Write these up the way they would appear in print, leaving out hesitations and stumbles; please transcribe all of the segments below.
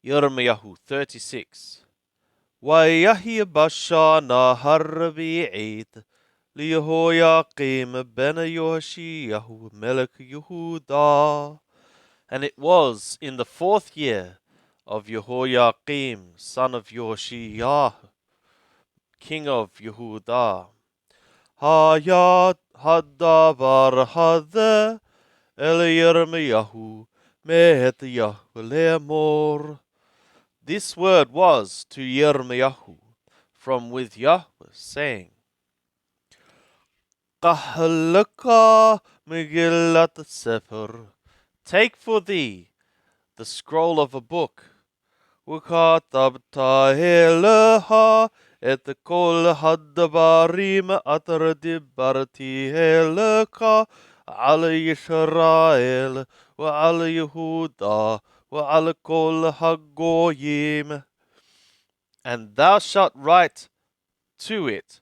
Yirmiyahu 36. ويحيى بشana harbi'id ليهوياقيم ben Yoshiyahu melech Yehuda. And it was in the 4th year of Jehoiakim, son of Yoshiyah, king of Yehuda. Hayat hadavar hadeh el Yirmiyahu mehet Yahweh lemor. This word was to Yirmiyahu from with Yahweh, saying, Qahlaka Megillat Sefer, take for thee the scroll of a book, Ukatabta Heleha et kol hadbarim atar dibarti Heleka al Yisrael wa al Yehuda wa al kol hagoyim. And thou shalt write to it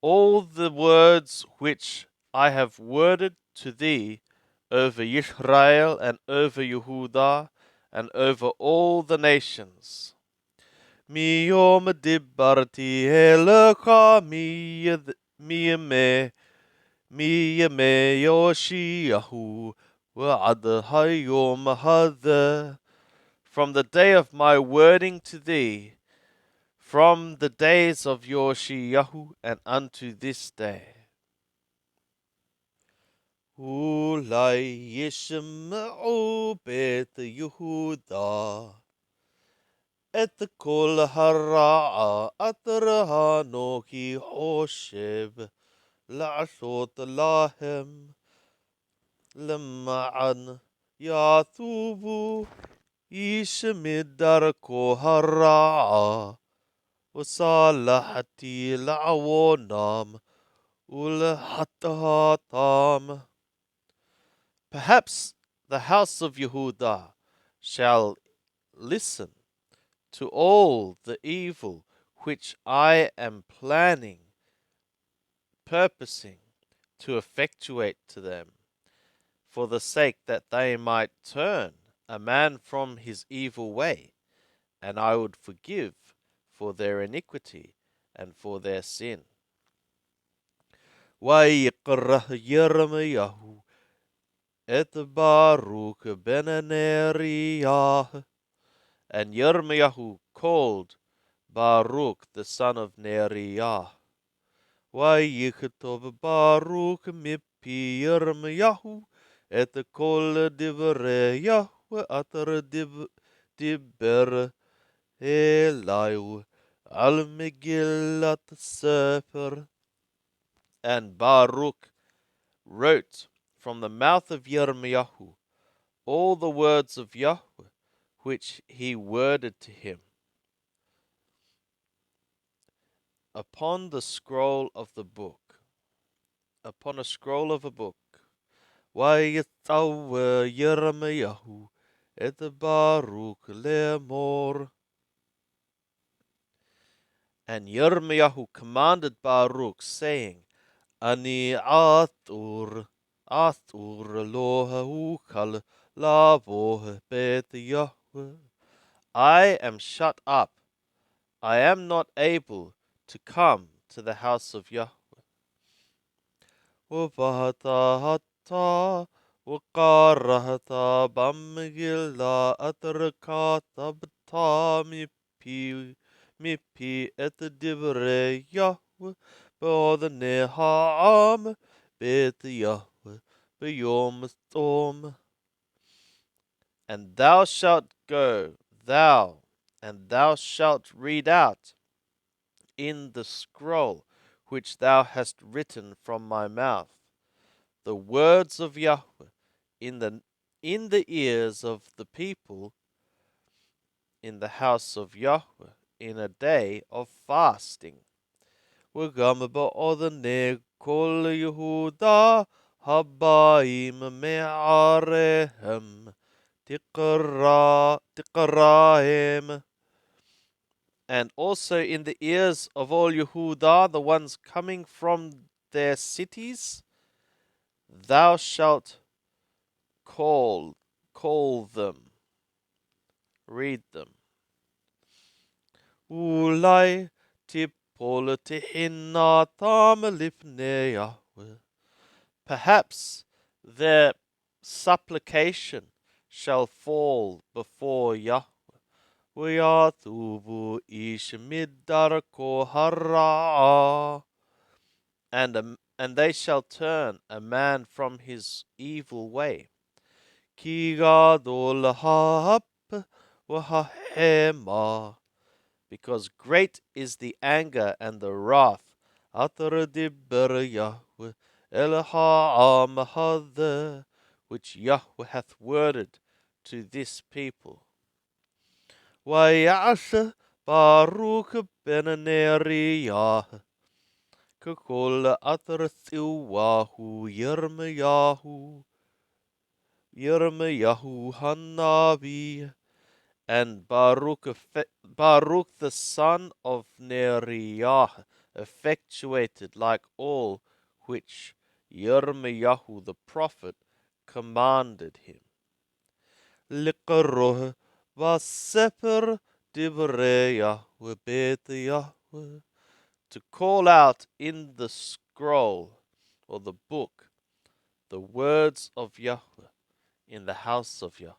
all the words which I have worded to thee over Israel and over Yehuda and over all the nations. Miyom dibarti eleka miyeme Yoshiyahu wa'ad hayom hadeh. From the day of my wording to thee, from the days of Yoshiyahu and unto this day. Ulai yishma'u bet Yehuda et kol hara'a atraha noki hoshev la'ashot lahem lema'an yathubu yishmidar ko hara'a وصالحتي لعوونام ulhatatam. Perhaps the house of Yehuda shall listen to all the evil which I am planning, purposing to effectuate to them, for the sake that they might turn a man from his evil way, and I would forgive for their iniquity and for their sin. ويقرأ يرميه et Baruch ben Neriah. And Yirmiyahu called Baruch the son of Neriah. ויכתוב Baruch מפי ירמיהו את כל דברי יהוה אשר דיבר אליו על מגילת ספר. And Baruch wrote from the mouth of Yirmiyahu all the words of Yahweh which he worded to him upon the scroll of the book, upon a scroll of a book. ויצווה ירמיהו את ברוך לאמור. And Yirmiyahu commanded Baruch, saying, Ani atur lo hukal lavo bet Yahweh. I am shut up. I am not able to come to the house of Yahweh. وفتحت وقرأت بمجلة أتركت مبي دبر يهوه بأذن عام بيت يهوه بيوم الصوم. And thou shalt go, and thou shalt read out in the scroll which thou hast written from my mouth the words of Yahweh in the ears of the people in the house of Yahweh in a day of fasting. וגם באוזני כל יהודה הבאים מעריהם תקראהם. And also in the ears of all Yehuda, the ones coming from their cities, thou shalt call them. Read them. Ulai tipol tehina tam lifnei Yahweh. Perhaps their supplication shall fall before Yahweh. V'yathuvu ish midar kohara. And they shall turn a man from his evil way. Ki gadol ha'ap v'ha'hema. Because great is the anger and the wrath. Atar dibber Yahweh el ha'am hadeh, which Yahweh hath worded to this people. Vayaseh Baruch ben Neriah kekol atar thiwahu Yirmiyahu Hanavi, and Baruch the son of Neriah effectuated like all which Yirmiyahu the prophet commanded him. Liqaroh vaseper divrei Yahweh bet Yahweh, to call out in the scroll or the book the words of Yahweh in the house of Yahweh.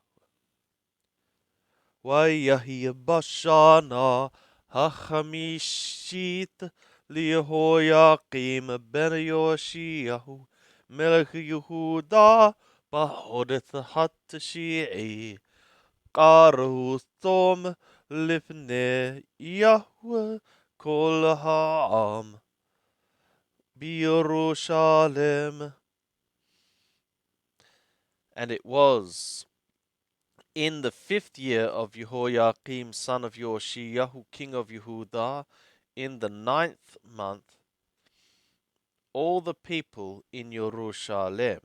Vayahi bashana hachamishit lihoyakim ben Yoshiyahu melech Yehuda bahodeth hatashi'i qaru thom lifnei Yahweh kol ha'am b'Yerushalem. And it was in the 5th year of Jehoiakim son of Yoshiyahu king of Yehudah, in the 9th month, all the people in Jerusalem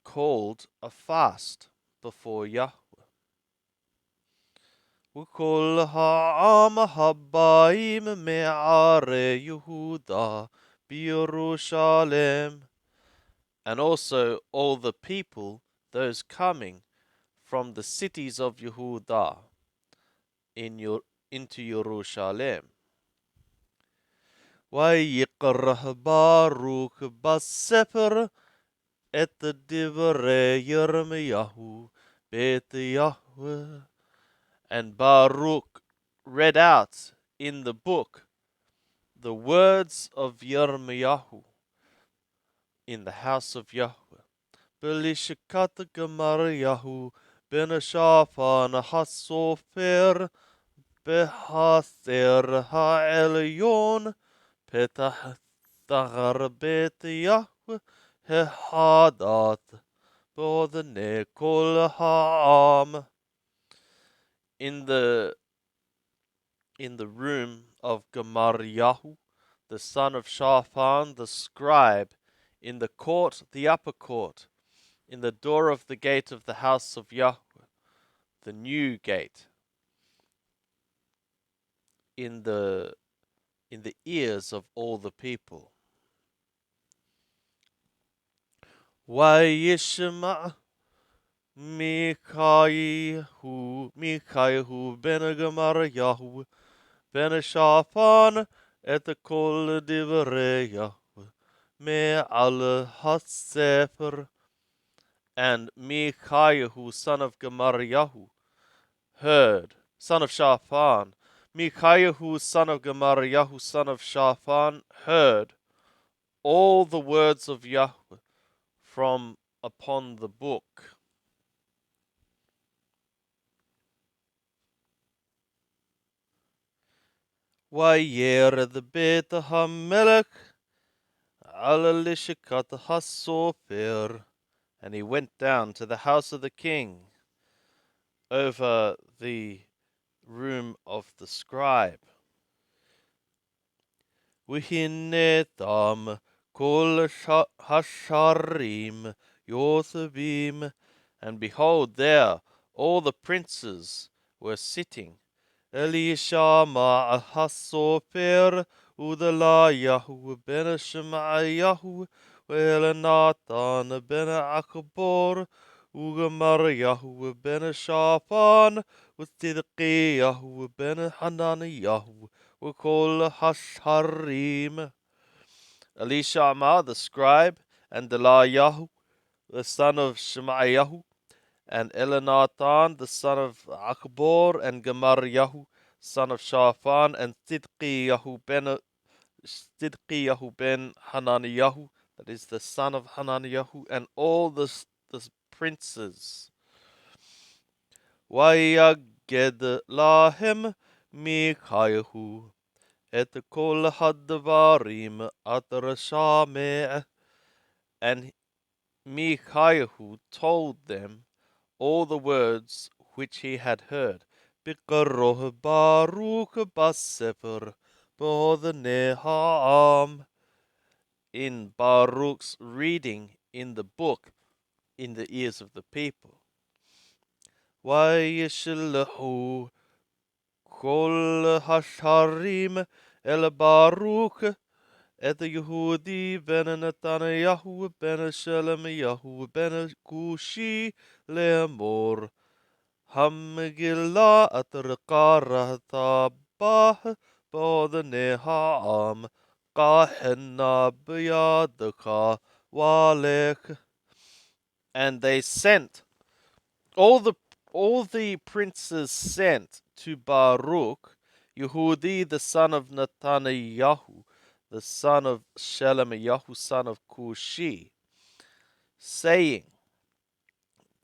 called a fast before Yahweh. Ukol ha'am habaim me'are Yehudah b'Yerushalem, and also all the people, those coming from the cities of Yehudah into Jerusalem. Vayiqrah Baruch basefer et divrei Yirmiyahu bet Yahweh, and Baruch read out in the book the words of Yirmiyahu in the house of Yahweh. Belishikat Gemariyahu ben Shaphan hasofer behaser ha'elyon petach dagar bet Yahweh hehadat bodne kol ha'am. In the room of Gemariyahu, the son of Shaphan, the scribe, in the court, the upper court, in the door of the gate of the house of Yahweh, the new gate, in the ears of all the people. Vayishma Mikhayahu ben Gemariyahu ben Shaphan et kol divrei Yahweh me'al hasefer. And Mikhayahu son of Gemariyahu heard, son of Shaphan, Mikhayahu son of Gemariyahu son of Shaphan heard all the words of Yahweh from upon the book. Vayered bet hamelech al lishikat hasofer, and he went down to the house of the king over the room of the scribe. Vihinetam kol hasharim Yosevim, and behold, there all the princes were sitting. Elishama hasofer Udalayahu ben Shemayahu Ve'elanatan ben Akbor وغمرياه بن شافان وصدقياه بن حنانياه وكل حشريم. Elishama the scribe, and Delayahu the son of Shemaiah, and Elinathan the son of Achbor, and Gemariah son of Shaphan, and Sidqiyahu ben Hananiyahu, that is the son of Hananiyahu, and all the princes. Vayaged lahem Mikayahu et kol hadvarim atrashameh. And Mikayahu told them all the words which he had heard. Bikaroh Baruch Basefer Bodneham, in Baruch's reading in the book in the ears of the people. Vayishlehu kol hasharim el Baruch et Yehudi ben Netaniyahu ben Shelemiyahu ben Kushi le'amor Hamgillah atrqarah bah bodneham qahenna biyadka walek. And they sent all the princes sent to Baruch, Yehudi the son of Netaniyahu, the son of Shelemiyahu, son of Kushi, saying,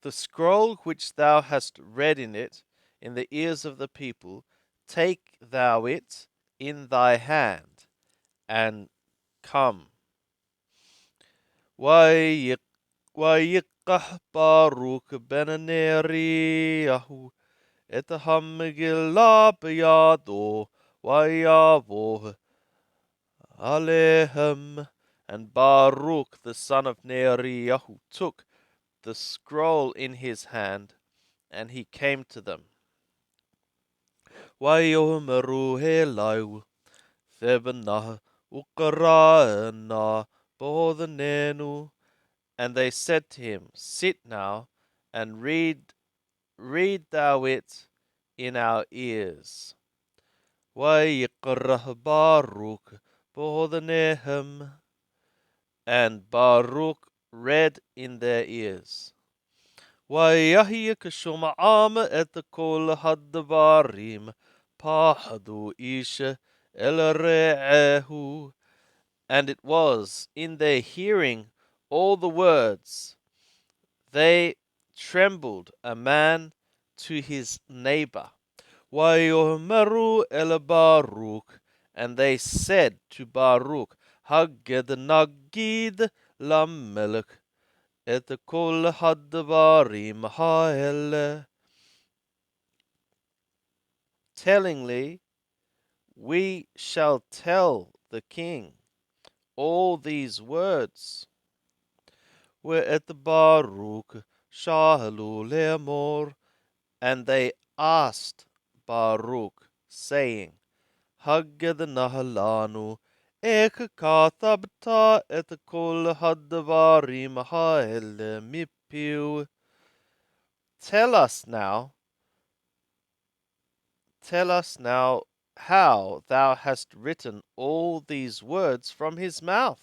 the scroll which thou hast read in it in the ears of the people, take thou it in thy hand, and come. Wayiqah Baruch ben Neriyahu et hamgillah biyado wayavoh alehem. And Baruch the son of Neriyahu took the scroll in his hand, and he came to them. Wayomeru helau thebna ukarana bodhenenu. And they said to him, sit now and read thou it in our ears. Wayikrah Baruch bodhenehem. And Baruch read in their ears. Wayahi kshoma'am et kol hadvarim pahadu isha el re'ehu. And it was in their hearing all the words, they trembled a man to his neighbor. Wayomeru el Baruch. And they said to Baruch, Haged nagid lamelech et kol hadvarim ha'ele. Tellingly, we shall tell the king all these words. Ve'et Baruch shahalu le'amor. And they asked Baruch, saying, Haged nahalanu ek katabta et kol hadvarim ha'ele mipiu. Tell us now how thou hast written all these words from his mouth.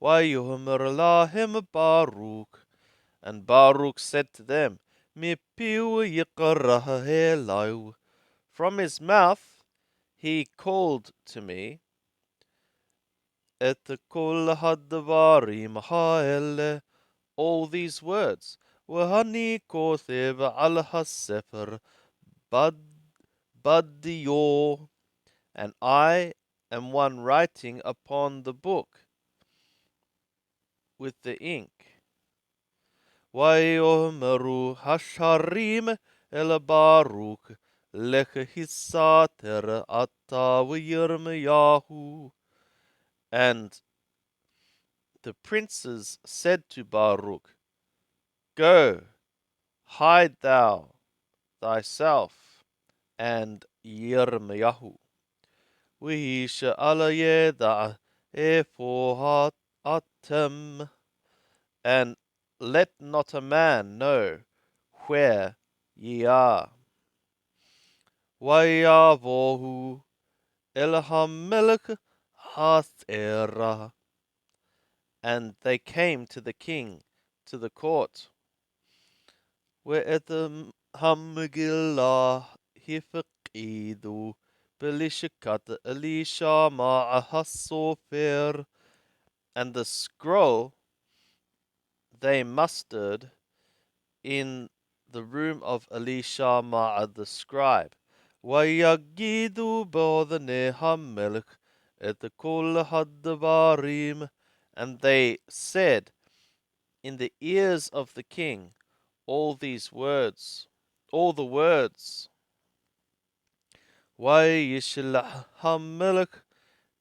Vayomer lahem Baruch. And Baruch said to them, Mipiu yikarah helau. From his mouth he called to me, Et kol hadvarim ha'ele, all these words. V'hani kothev al hasefer Baddiyo, and I am one writing upon the book with the ink. Vayomeru hasharim el Baruch lech hisater ata v'Yirmiyahu. And the princes said to Baruch, go, hide thou thyself and Yirmiyahu. V'hisha alayeda efohat atem. And let not a man know where ye are. Wayavohu el hamelech hathera. And they came to the king, to the court, where at the Hamgillah Hifaqidu Belishakat Elisha Ma'ahasofer, and the scroll they mustered in the room of Elisha Ma'ad the scribe. Wayagidu Bodhane Hamelech et Kol Hadvarim, and they said in the ears of the king all these words, all the words. Wayishlah Hamelech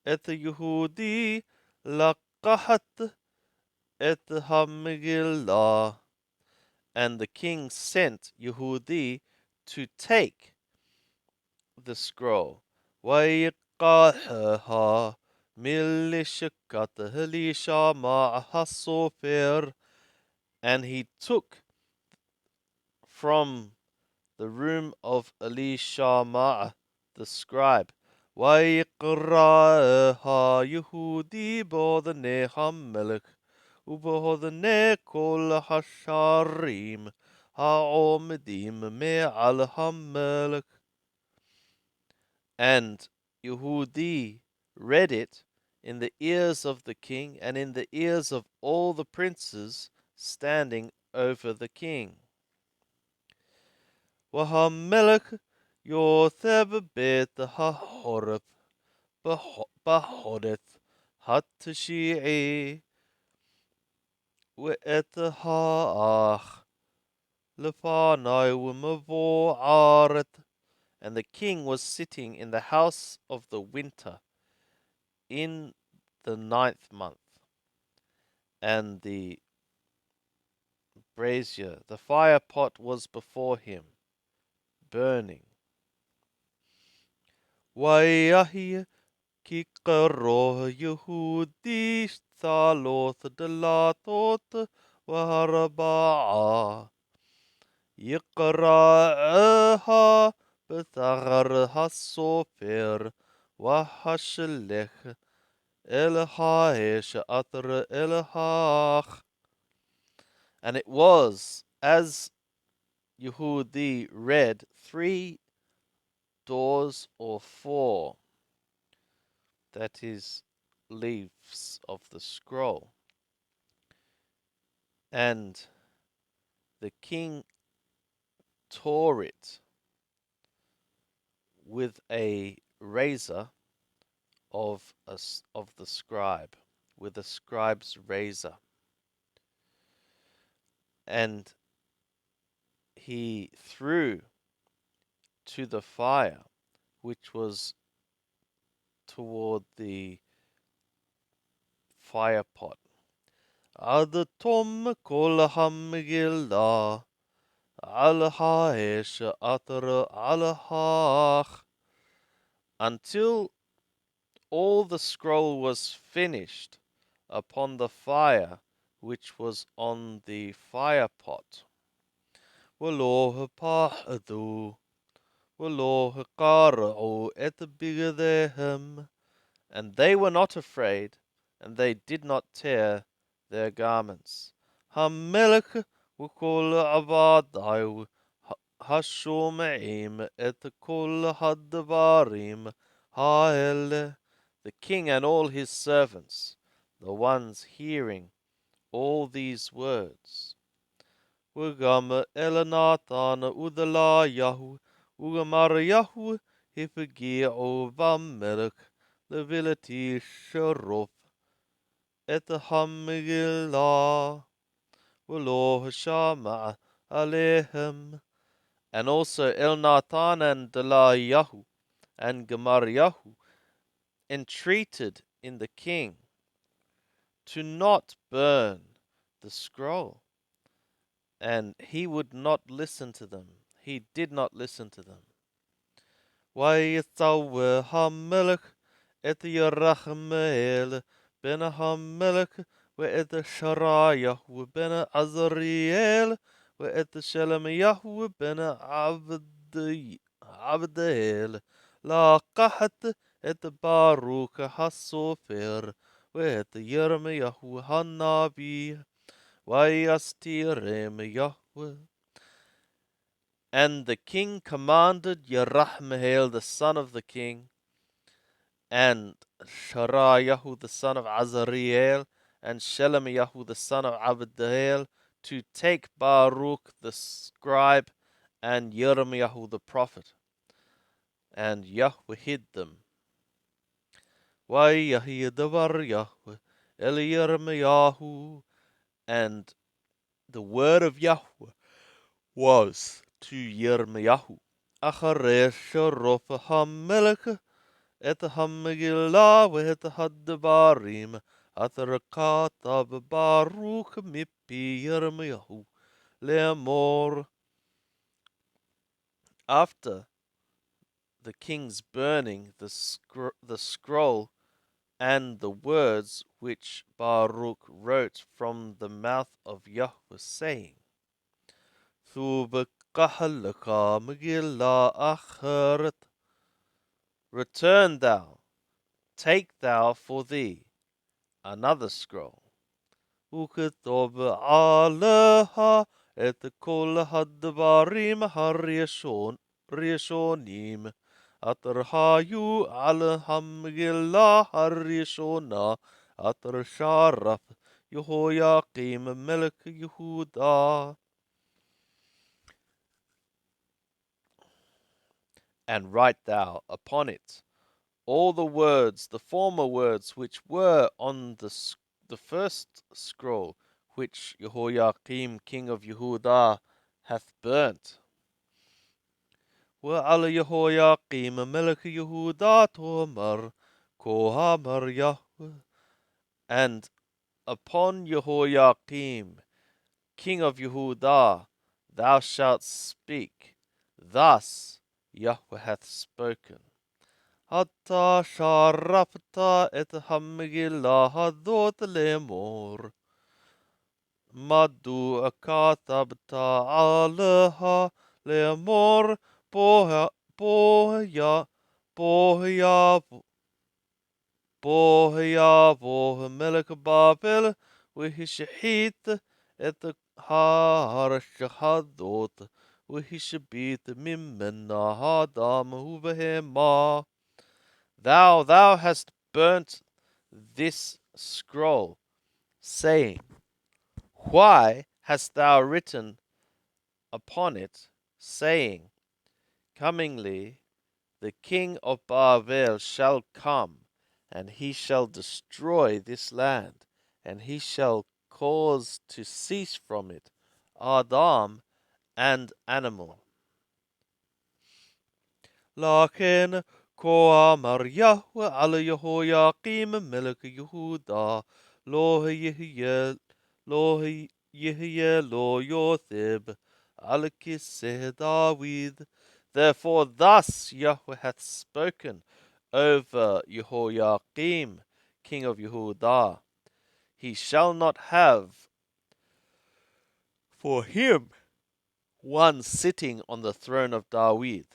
et Yehudi laqahat et Hamgillah, and the king sent Yehudi to take the scroll. وَيَقَعَهَا مِلِّشَكَتَ Elisha ma'ahasofer, and he took from the room of Elisha Ma'a the scribe. وَيَقْرَأَهَا يَهُودِي بَوْذَنَي HaMelech وَبَوْذَنِي كُلَّ هَشَارِيم هَعُمْدِيم مَعَل HaMelech. And Yehudi read it in the ears of the king and in the ears of all the princes standing over the king. وَهَمَلَكَ يُوثَبْ بَيْتَ هَحُرَبْ بَحُرَتْ هَتْشِيعِي وَأَتْهَاخ لَفَانَي وَمَبُوعَارَتْ. And the king was sitting in the house of the winter in the 9th month, and the brazier, the fire pot, was before him, burning. وَيَهِيَ كِقَرُّ يَهُودِي ثَالُوث دَلَاتُوت وَأَرْبَعَةَ يقرأها بثغر السوفر وهشلخ الهاش أثر الهاخ. And it was as Yehudi read 3 doors or 4, that is, leaves of the scroll. And the king tore it with a razor of the scribe, with a scribe's razor, and he threw to the fire, which was toward the fire pot. Ad tom kol hamgillah al haesh atar al hach, until all the scroll was finished upon the fire which was on the fire pot. وَلَوْ هَپَحْدُوا وَلَوْ هَقَارَعُوا et بِغْذِهِمْ, and they were not afraid, and they did not tear their garments. HaMelech وَكُلْ عَبَادَيُ هَشُومِعِيم et كُلْ هَدْبَارِيم هَاِلَ, the king and all his servants, the ones hearing all these words. وَغَمَ إِلْنَاثَانَ وَدَلَايَهُ وَمَرْيَهُ هِفْقِيعُ بَمِلْكَ لَبِلَتِي شَرُفْ إِتْهَمْغِلَّا وَلَوْ شَامَعَ عَلَيْهِمْ. And also Elnathan and Delayahu and Gemaryahu entreated in the king to not burn the scroll, and he would not listen to them. He did not listen to them. وَيَتَوَّ هَمَلَكْ إِتْ يَرَحْمَيْلِ بِنَ هَمَلَكْ وإذ شرايا بن عزريل وإذ شلمياه بن عبديل لقحت إذ باروك السوفر وإذ يرمياه النبي ويستيرمياه. And the king commanded Yerahmeel the son of the king, and Sharayahu the son of Azariel, and Shelemiyahu the son of Abdiel, to take Baruch the scribe and Jeremiah the prophet. And Yahweh hid them. Wayahidavar Yahweh Eliyermiyahu, and the word of Yahweh was to Yirmiyahu. Acharesh Rofa Hamelech et Hamegillah wet Hadbarim Atharakat Baruch Mipi Yirmiyahu Leamor. After the king's burning the scroll and the words which Baruch wrote from the mouth of Yahweh, saying, Return thou, take thou for thee another scroll. וכתוב עליה את כל הדברים הראשונים אשר היו על המגילה הראשונה אשר שרף יהויקים מלך יהודה. And write thou upon it all the words, the former words which were on the first scroll, which Jehoiakim king of Yehudah hath burnt. وعلى يهوياقيم ملك يهودا تؤمر كوهامر Yahweh. And upon Jehoiakim king of Yehudah thou shalt speak, thus Yahweh hath spoken. אתה שרפת את המגילה הזאת לאמור, מדוע כתבת עליה לאמור, בוא יבוא מלך בבל והשחית את ההרשעה הזאת, והשבית ממנה האדם ובהמה. Thou hast burnt this scroll, saying, Why hast thou written upon it, saying, Comingly the king of Babel shall come, and he shall destroy this land, and he shall cause to cease from it Adam and animal. Lakin כה אמר יהוה על יהויקים מלך יהודה, לא יהיה לו יותב על כיסא דוד. Therefore thus Yahweh hath spoken over Jehoiakim, king of Yehudah, he shall not have for him one sitting on the throne of David.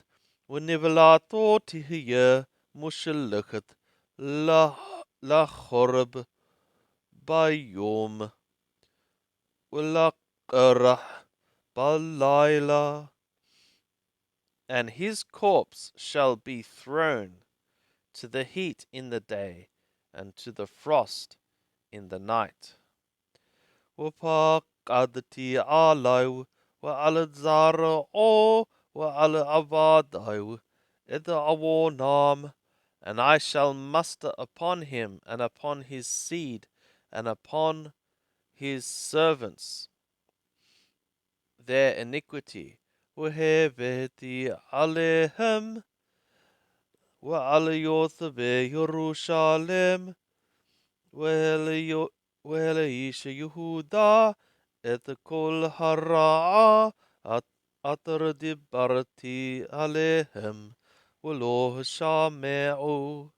ונבלתו תהיה מושלכת לחורב ביום ולקרח בלילה. And his corpse shall be thrown to the heat in the day, and to the frost in the night. ופקדתי עליו ועל זרעו ועל עבדיו את עוונם, and I shall muster upon him and upon his seed and upon his servants their iniquity. והבאתי עליהם ועל יושבי ירושלים ואל איש יהודה את כל הרעה אשר דיברתי עליהם ולא שמעו.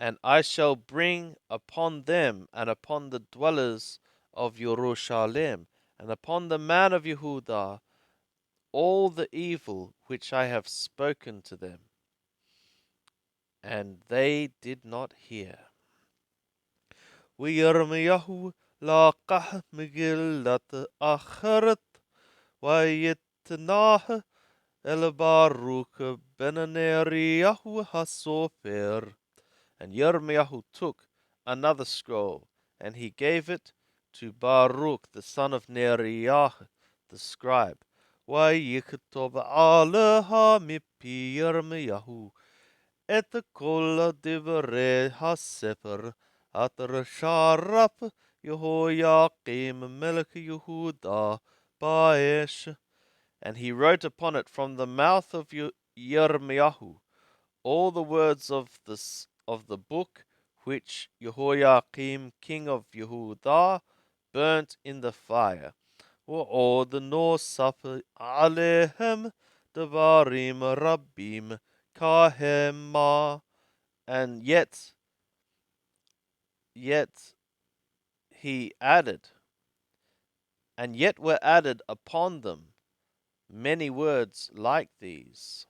And I shall bring upon them and upon the dwellers of Jerusalem and upon the man of Yehudah all the evil which I have spoken to them. And they did not hear. ويرميه لاقح مجلة آخرت ويتناه الباروك بن نريه السوفر. And Yirmiyahu took another scroll, and he gave it to Baruch the son of Neriah the scribe. ויכתוב עליה מפי ירמיהו את כל דברי הספר אשר שרף יהויקים מלך יהודה באש. And he wrote upon it from the mouth of Yirmiyahu all the words of the book which Jehoiakim king of Yehudah burnt in the fire. ועוד נוסף עליהם דברים רבים kahema. And yet he added, and yet were added upon them many words like these.